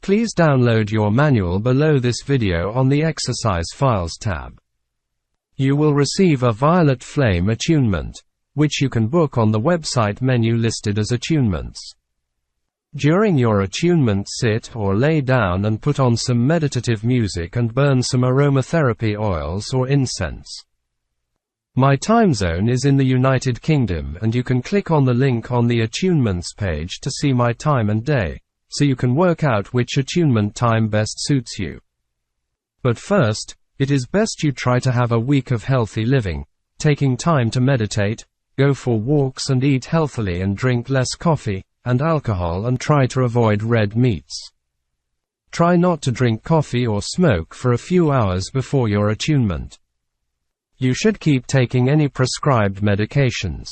Please download your manual below this video on the Exercise Files tab. You will receive a violet flame attunement, which you can book on the website menu listed as attunements. During your attunement, sit or lay down and put on some meditative music and burn some aromatherapy oils or incense. My time zone is in the United Kingdom, and you can click on the link on the attunements page to see my time and day, so you can work out which attunement time best suits you. But first, it is best you try to have a week of healthy living, taking time to meditate, go for walks and eat healthily and drink less coffee and alcohol and try to avoid red meats. Try not to drink coffee or smoke for a few hours before your attunement. You should keep taking any prescribed medications.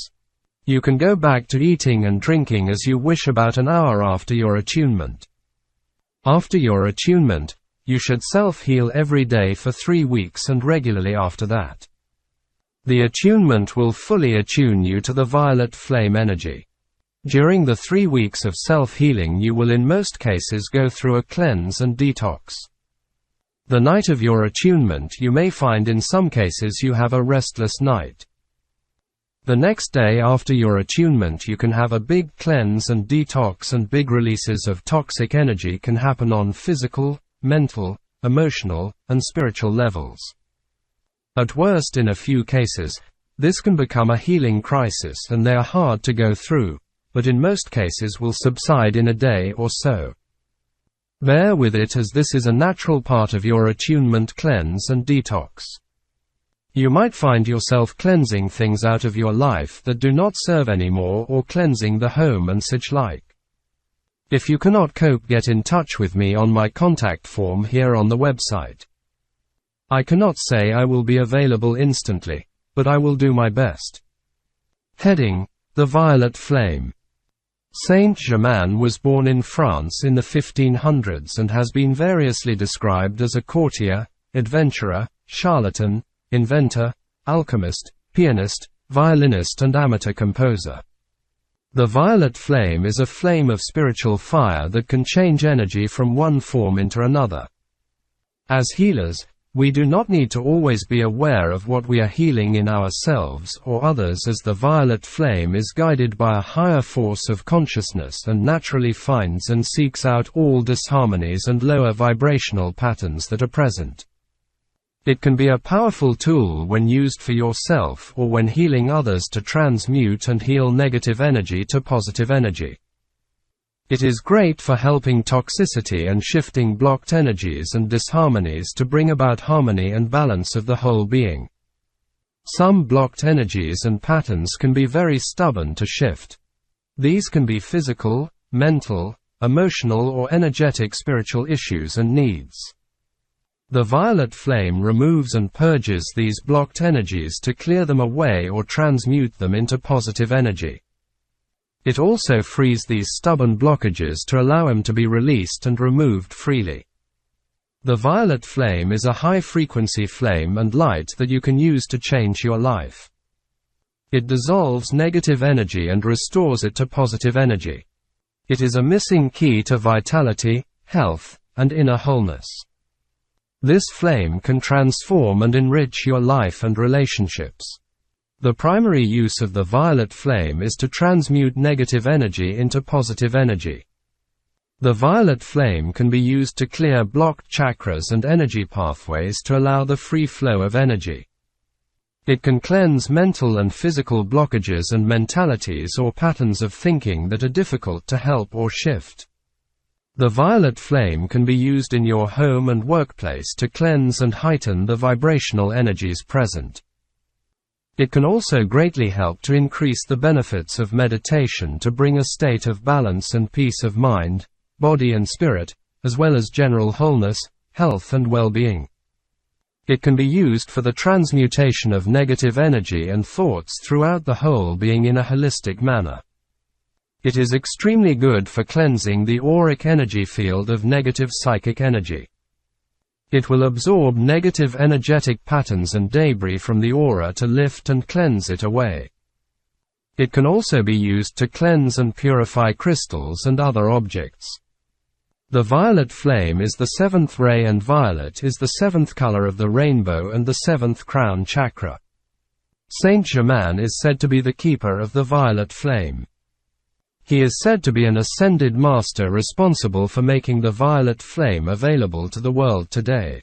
You can go back to eating and drinking as you wish about an hour after your attunement. After your attunement, you should self-heal every day for 3 weeks and regularly after that. The attunement will fully attune you to the violet flame energy. During the 3 weeks of self-healing, you will in most cases go through a cleanse and detox. The night of your attunement, you may find in some cases you have a restless night. The next day after your attunement, you can have a big cleanse and detox, and big releases of toxic energy can happen on physical, mental, emotional, and spiritual levels. At worst, in a few cases, this can become a healing crisis and they are hard to go through, but in most cases will subside in a day or so. Bear with it, as this is a natural part of your attunement cleanse and detox. You might find yourself cleansing things out of your life that do not serve anymore, or cleansing the home and such like. If you cannot cope, get in touch with me on my contact form here on the website. I cannot say I will be available instantly, but I will do my best. Heading: The Violet Flame. Saint-Germain was born in France in the 1500s and has been variously described as a courtier, adventurer, charlatan, inventor, alchemist, pianist, violinist and amateur composer. The violet flame is a flame of spiritual fire that can change energy from one form into another. As healers, we do not need to always be aware of what we are healing in ourselves or others, as the violet flame is guided by a higher force of consciousness and naturally finds and seeks out all disharmonies and lower vibrational patterns that are present. It can be a powerful tool when used for yourself or when healing others to transmute and heal negative energy to positive energy. It is great for helping toxicity and shifting blocked energies and disharmonies to bring about harmony and balance of the whole being. Some blocked energies and patterns can be very stubborn to shift. These can be physical, mental, emotional or energetic spiritual issues and needs. The violet flame removes and purges these blocked energies to clear them away or transmute them into positive energy. It also frees these stubborn blockages to allow them to be released and removed freely. The violet flame is a high-frequency flame and light that you can use to change your life. It dissolves negative energy and restores it to positive energy. It is a missing key to vitality, health, and inner wholeness. This flame can transform and enrich your life and relationships. The primary use of the violet flame is to transmute negative energy into positive energy. The violet flame can be used to clear blocked chakras and energy pathways to allow the free flow of energy. It can cleanse mental and physical blockages and mentalities or patterns of thinking that are difficult to help or shift. The violet flame can be used in your home and workplace to cleanse and heighten the vibrational energies present. It can also greatly help to increase the benefits of meditation to bring a state of balance and peace of mind, body and spirit, as well as general wholeness, health and well-being. It can be used for the transmutation of negative energy and thoughts throughout the whole being in a holistic manner. It is extremely good for cleansing the auric energy field of negative psychic energy. It will absorb negative energetic patterns and debris from the aura to lift and cleanse it away. It can also be used to cleanse and purify crystals and other objects. The violet flame is the seventh ray, and violet is the seventh color of the rainbow and the seventh crown chakra. Saint Germain is said to be the keeper of the violet flame. He is said to be an ascended master responsible for making the violet flame available to the world today.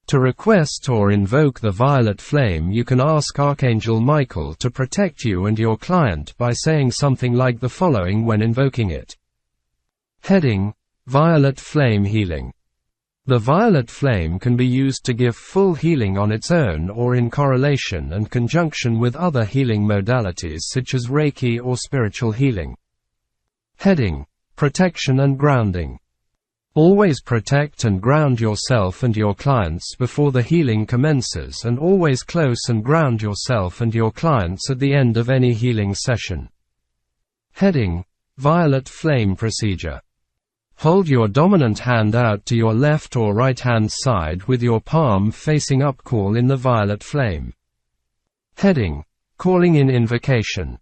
To request or invoke the violet flame, you can ask Archangel Michael to protect you and your client by saying something like the following when invoking it. Heading: Violet Flame Healing. The violet flame can be used to give full healing on its own or in correlation and conjunction with other healing modalities such as Reiki or spiritual healing. Heading: Protection and Grounding. Always protect and ground yourself and your clients before the healing commences, and always close and ground yourself and your clients at the end of any healing session. Heading: Violet Flame Procedure. Hold your dominant hand out to your left or right hand side with your palm facing up. Call in the violet flame. Heading: Calling in Invocation.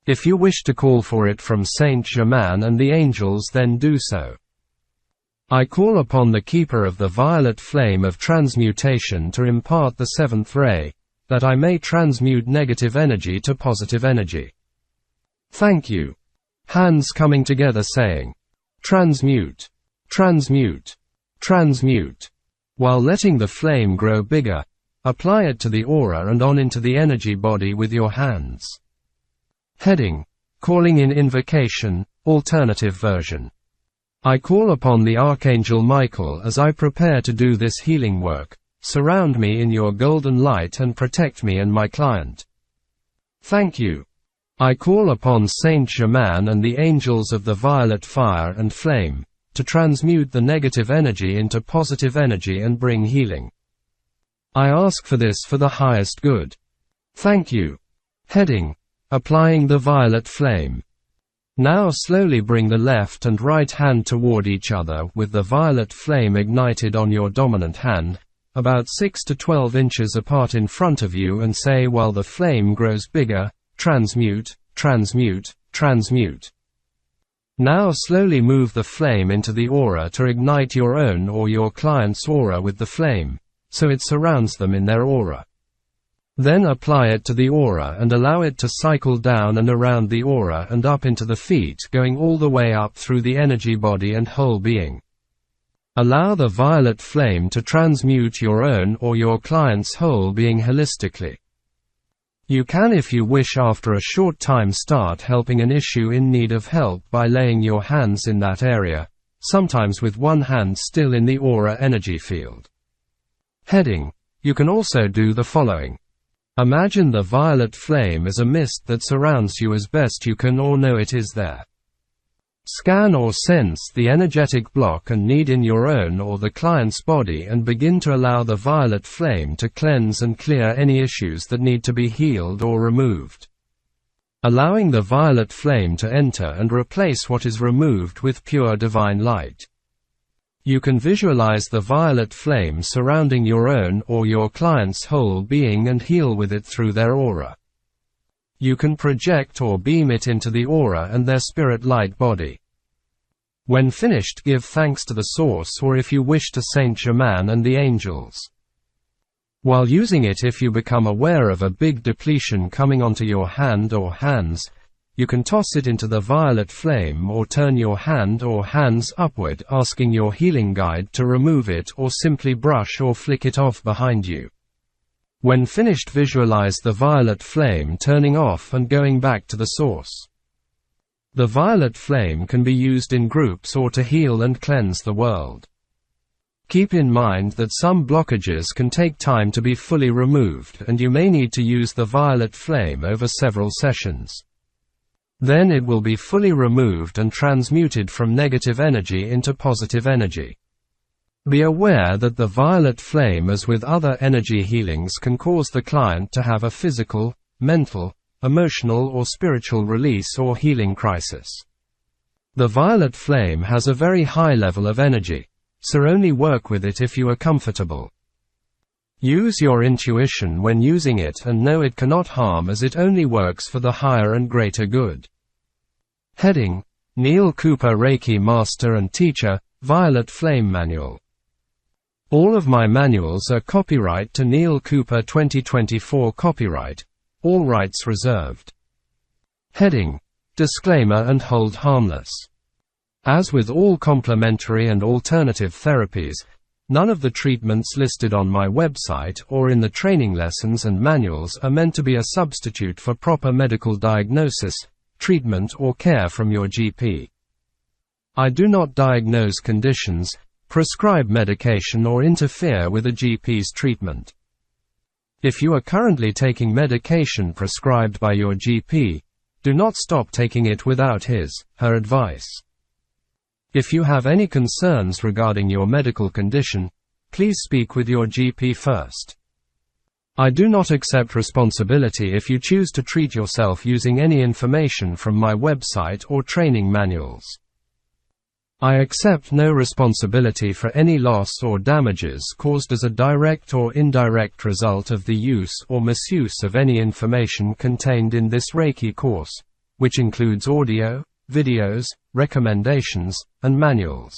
If you wish to call for it from Saint Germain and the angels, then do so. I call upon the keeper of the violet flame of transmutation to impart the seventh ray, that I may transmute negative energy to positive energy. Thank you. Hands coming together saying, transmute, transmute, transmute. While letting the flame grow bigger, apply it to the aura and on into the energy body with your hands. Heading: Calling in Invocation, Alternative Version. I call upon the Archangel Michael as I prepare to do this healing work. Surround me in your golden light and protect me and my client. Thank you. I call upon Saint Germain and the angels of the violet fire and flame, to transmute the negative energy into positive energy and bring healing. I ask for this for the highest good. Thank you. Heading: Applying the violet flame. Now slowly bring the left and right hand toward each other with the violet flame ignited on your dominant hand, about 6 to 12 inches apart in front of you, and say while the flame grows bigger, transmute, transmute, transmute. Now slowly move the flame into the aura to ignite your own or your client's aura with the flame, so it surrounds them in their aura. Then apply it to the aura and allow it to cycle down and around the aura and up into the feet, going all the way up through the energy body and whole being. Allow the violet flame to transmute your own or your client's whole being holistically. You can, if you wish, after a short time start helping an issue in need of help by laying your hands in that area, sometimes with one hand still in the aura energy field. Heading: You can also do the following. Imagine the violet flame as a mist that surrounds you as best you can or know it is there. Scan or sense the energetic block and need in your own or the client's body and begin to allow the violet flame to cleanse and clear any issues that need to be healed or removed. Allowing the violet flame to enter and replace what is removed with pure divine light. You can visualize the violet flame surrounding your own or your client's whole being and heal with it through their aura. You can project or beam it into the aura and their spirit light body. When finished, give thanks to the source, or if you wish, to Saint Germain and the angels. While using it, if you become aware of a big depletion coming onto your hand or hands, you can toss it into the violet flame or turn your hand or hands upward, asking your healing guide to remove it, or simply brush or flick it off behind you. When finished, visualize the violet flame turning off and going back to the source. The violet flame can be used in groups or to heal and cleanse the world. Keep in mind that some blockages can take time to be fully removed, and you may need to use the violet flame over several sessions. Then it will be fully removed and transmuted from negative energy into positive energy. Be aware that the violet flame, as with other energy healings, can cause the client to have a physical, mental, emotional or spiritual release or healing crisis. The violet flame has a very high level of energy, so only work with it if you are comfortable. Use your intuition when using it and know it cannot harm, as it only works for the higher and greater good. Heading: Neil Cooper Reiki Master and Teacher, Violet Flame Manual. All of my manuals are copyright to Neil Cooper 2024 copyright, all rights reserved. Heading: Disclaimer and hold harmless. As with all complementary and alternative therapies, none of the treatments listed on my website or in the training lessons and manuals are meant to be a substitute for proper medical diagnosis, treatment or care from your GP. I do not diagnose conditions, prescribe medication or interfere with a GP's treatment. If you are currently taking medication prescribed by your GP, do not stop taking it without his/her advice. If you have any concerns regarding your medical condition, please speak with your GP first. I do not accept responsibility if you choose to treat yourself using any information from my website or training manuals. I accept no responsibility for any loss or damages caused as a direct or indirect result of the use or misuse of any information contained in this Reiki course, which includes audio, videos, recommendations, and manuals.